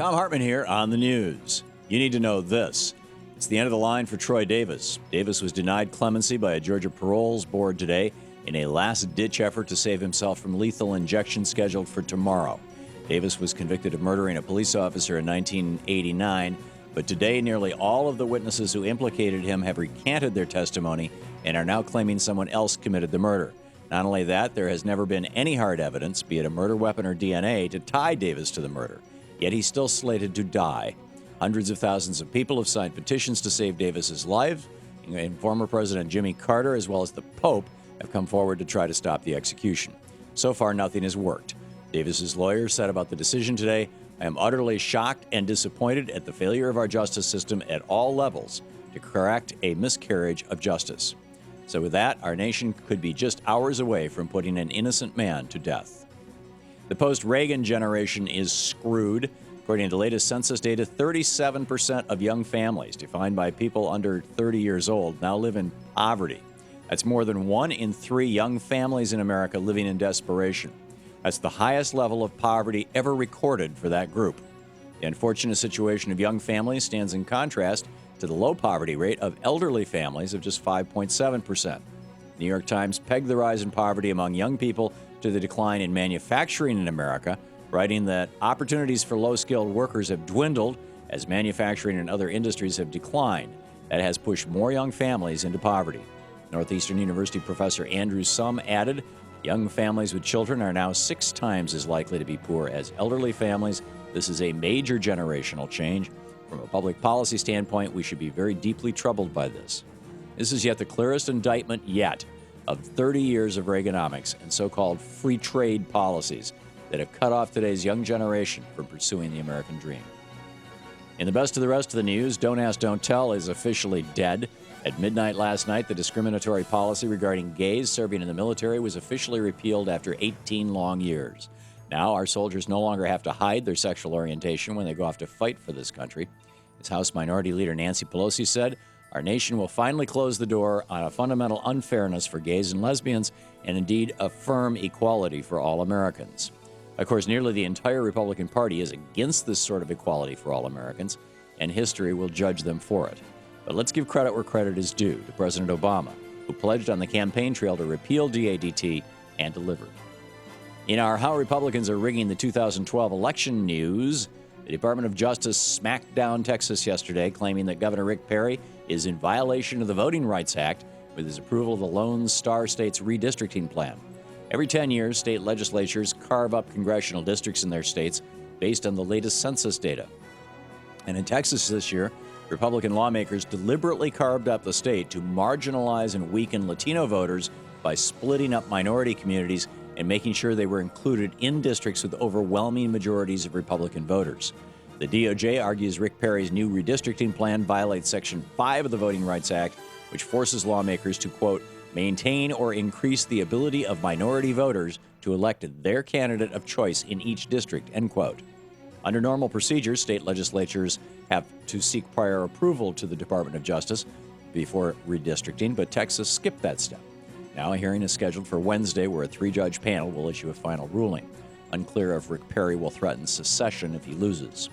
Thom Hartmann here on the news. You need to know this. It's the end of the line for Troy Davis. Davis was denied clemency by a Georgia paroles board today in a last-ditch effort to save himself from lethal injection scheduled for tomorrow. Davis was convicted of murdering a police officer in 1989, but today nearly all of the witnesses who implicated him have recanted their testimony and are now claiming someone else committed the murder. Not only that, there has never been any hard evidence, be it a murder weapon or DNA, to tie Davis to the murder. Yet he's still slated to die. Hundreds of thousands of people have signed petitions to save Davis's life, and former President Jimmy Carter, as well as the Pope, have come forward to try to stop the execution. So far, nothing has worked. Davis's lawyer said about the decision today, "I am utterly shocked and disappointed at the failure of our justice system at all levels to correct a miscarriage of justice." So with that, our nation could be just hours away from putting an innocent man to death. The post-Reagan generation is screwed. According to latest census data, 37% of young families, defined by people under 30 years old, now live in poverty. That's more than 1 in 3 young families in America living in desperation. That's the highest level of poverty ever recorded for that group. The unfortunate situation of young families stands in contrast to the low poverty rate of elderly families of just 5.7%. The New York Times pegged the rise in poverty among young people to the decline in manufacturing in America, writing that opportunities for low-skilled workers have dwindled as manufacturing and other industries have declined. That has pushed more young families into poverty. Northeastern University professor Andrew Sum added, young families with children are now 6 times as likely to be poor as elderly families. This is a major generational change. From a public policy standpoint, we should be very deeply troubled by this. This is yet the clearest indictment yet of 30 years of Reaganomics and so-called free trade policies that have cut off today's young generation from pursuing the American dream. In the best of the rest of the news, Don't Ask, Don't Tell is officially dead. At midnight last night, the discriminatory policy regarding gays serving in the military was officially repealed after 18 long years. Now, our soldiers no longer have to hide their sexual orientation when they go off to fight for this country. As House Minority Leader Nancy Pelosi said, our nation will finally close the door on a fundamental unfairness for gays and lesbians and indeed affirm equality for all Americans. Of course, nearly the entire Republican Party is against this sort of equality for all Americans, and history will judge them for it. But let's give credit where credit is due to President Obama, who pledged on the campaign trail to repeal DADT and delivered. In our How Republicans Are Rigging the 2012 Election news, the Department of Justice smacked down Texas yesterday, claiming that Governor Rick Perry is in violation of the Voting Rights Act with his approval of the Lone Star State's redistricting plan. Every 10 years, state legislatures carve up congressional districts in their states based on the latest census data. And in Texas this year, Republican lawmakers deliberately carved up the state to marginalize and weaken Latino voters by splitting up minority communities and making sure they were included in districts with overwhelming majorities of Republican voters. The DOJ argues Rick Perry's new redistricting plan violates Section 5 of the Voting Rights Act, which forces lawmakers to, quote, maintain or increase the ability of minority voters to elect their candidate of choice in each district, end quote. Under normal procedures, state legislatures have to seek prior approval to the Department of Justice before redistricting, but Texas skipped that step. Now a hearing is scheduled for Wednesday where a 3-judge panel will issue a final ruling. Unclear if Rick Perry will threaten secession if he loses.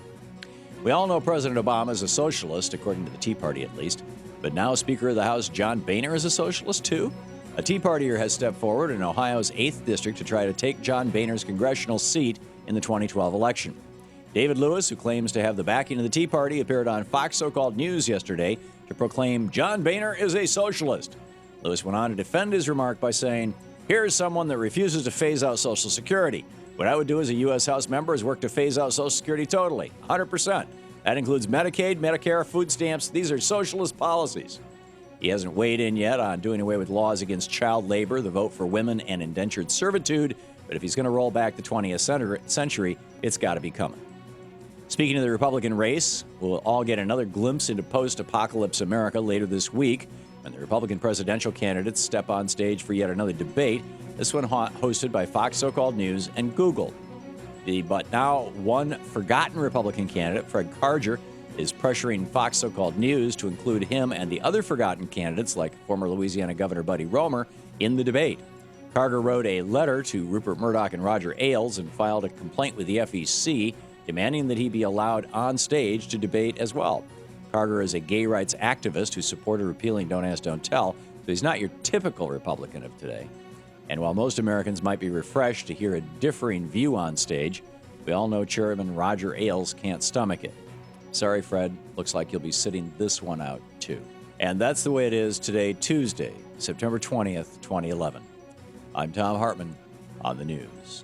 We all know President Obama is a socialist, according to the Tea Party at least, but now Speaker of the House John Boehner is a socialist too? A Tea Partier has stepped forward in Ohio's 8th district to try to take John Boehner's congressional seat in the 2012 election. David Lewis, who claims to have the backing of the Tea Party, appeared on Fox So-Called News yesterday to proclaim John Boehner is a socialist. Lewis went on to defend his remark by saying, here's someone that refuses to phase out Social Security. What I would do as a U.S. House member is work to phase out Social Security totally, 100%. That includes Medicaid, Medicare, food stamps. These are socialist policies. He hasn't weighed in yet on doing away with laws against child labor, the vote for women, and indentured servitude, but if he's going to roll back the 20th century, it's got to be coming. Speaking of the Republican race, we'll all get another glimpse into post-apocalypse America later this week when the Republican presidential candidates step on stage for yet another debate, this one hosted by Fox So-Called News and Google. The but now one forgotten Republican candidate, Fred Karger, is pressuring Fox So-Called News to include him and the other forgotten candidates like former Louisiana Governor Buddy Roemer in the debate. Karger wrote a letter to Rupert Murdoch and Roger Ailes and filed a complaint with the FEC demanding that he be allowed on stage to debate as well. Carter is a gay rights activist who supported repealing Don't Ask, Don't Tell, so he's not your typical Republican of today. And while most Americans might be refreshed to hear a differing view on stage, we all know Chairman Roger Ailes can't stomach it. Sorry, Fred. Looks like you'll be sitting this one out, too. And that's the way it is today, Tuesday, September 20th, 2011. I'm Thom Hartmann on the news.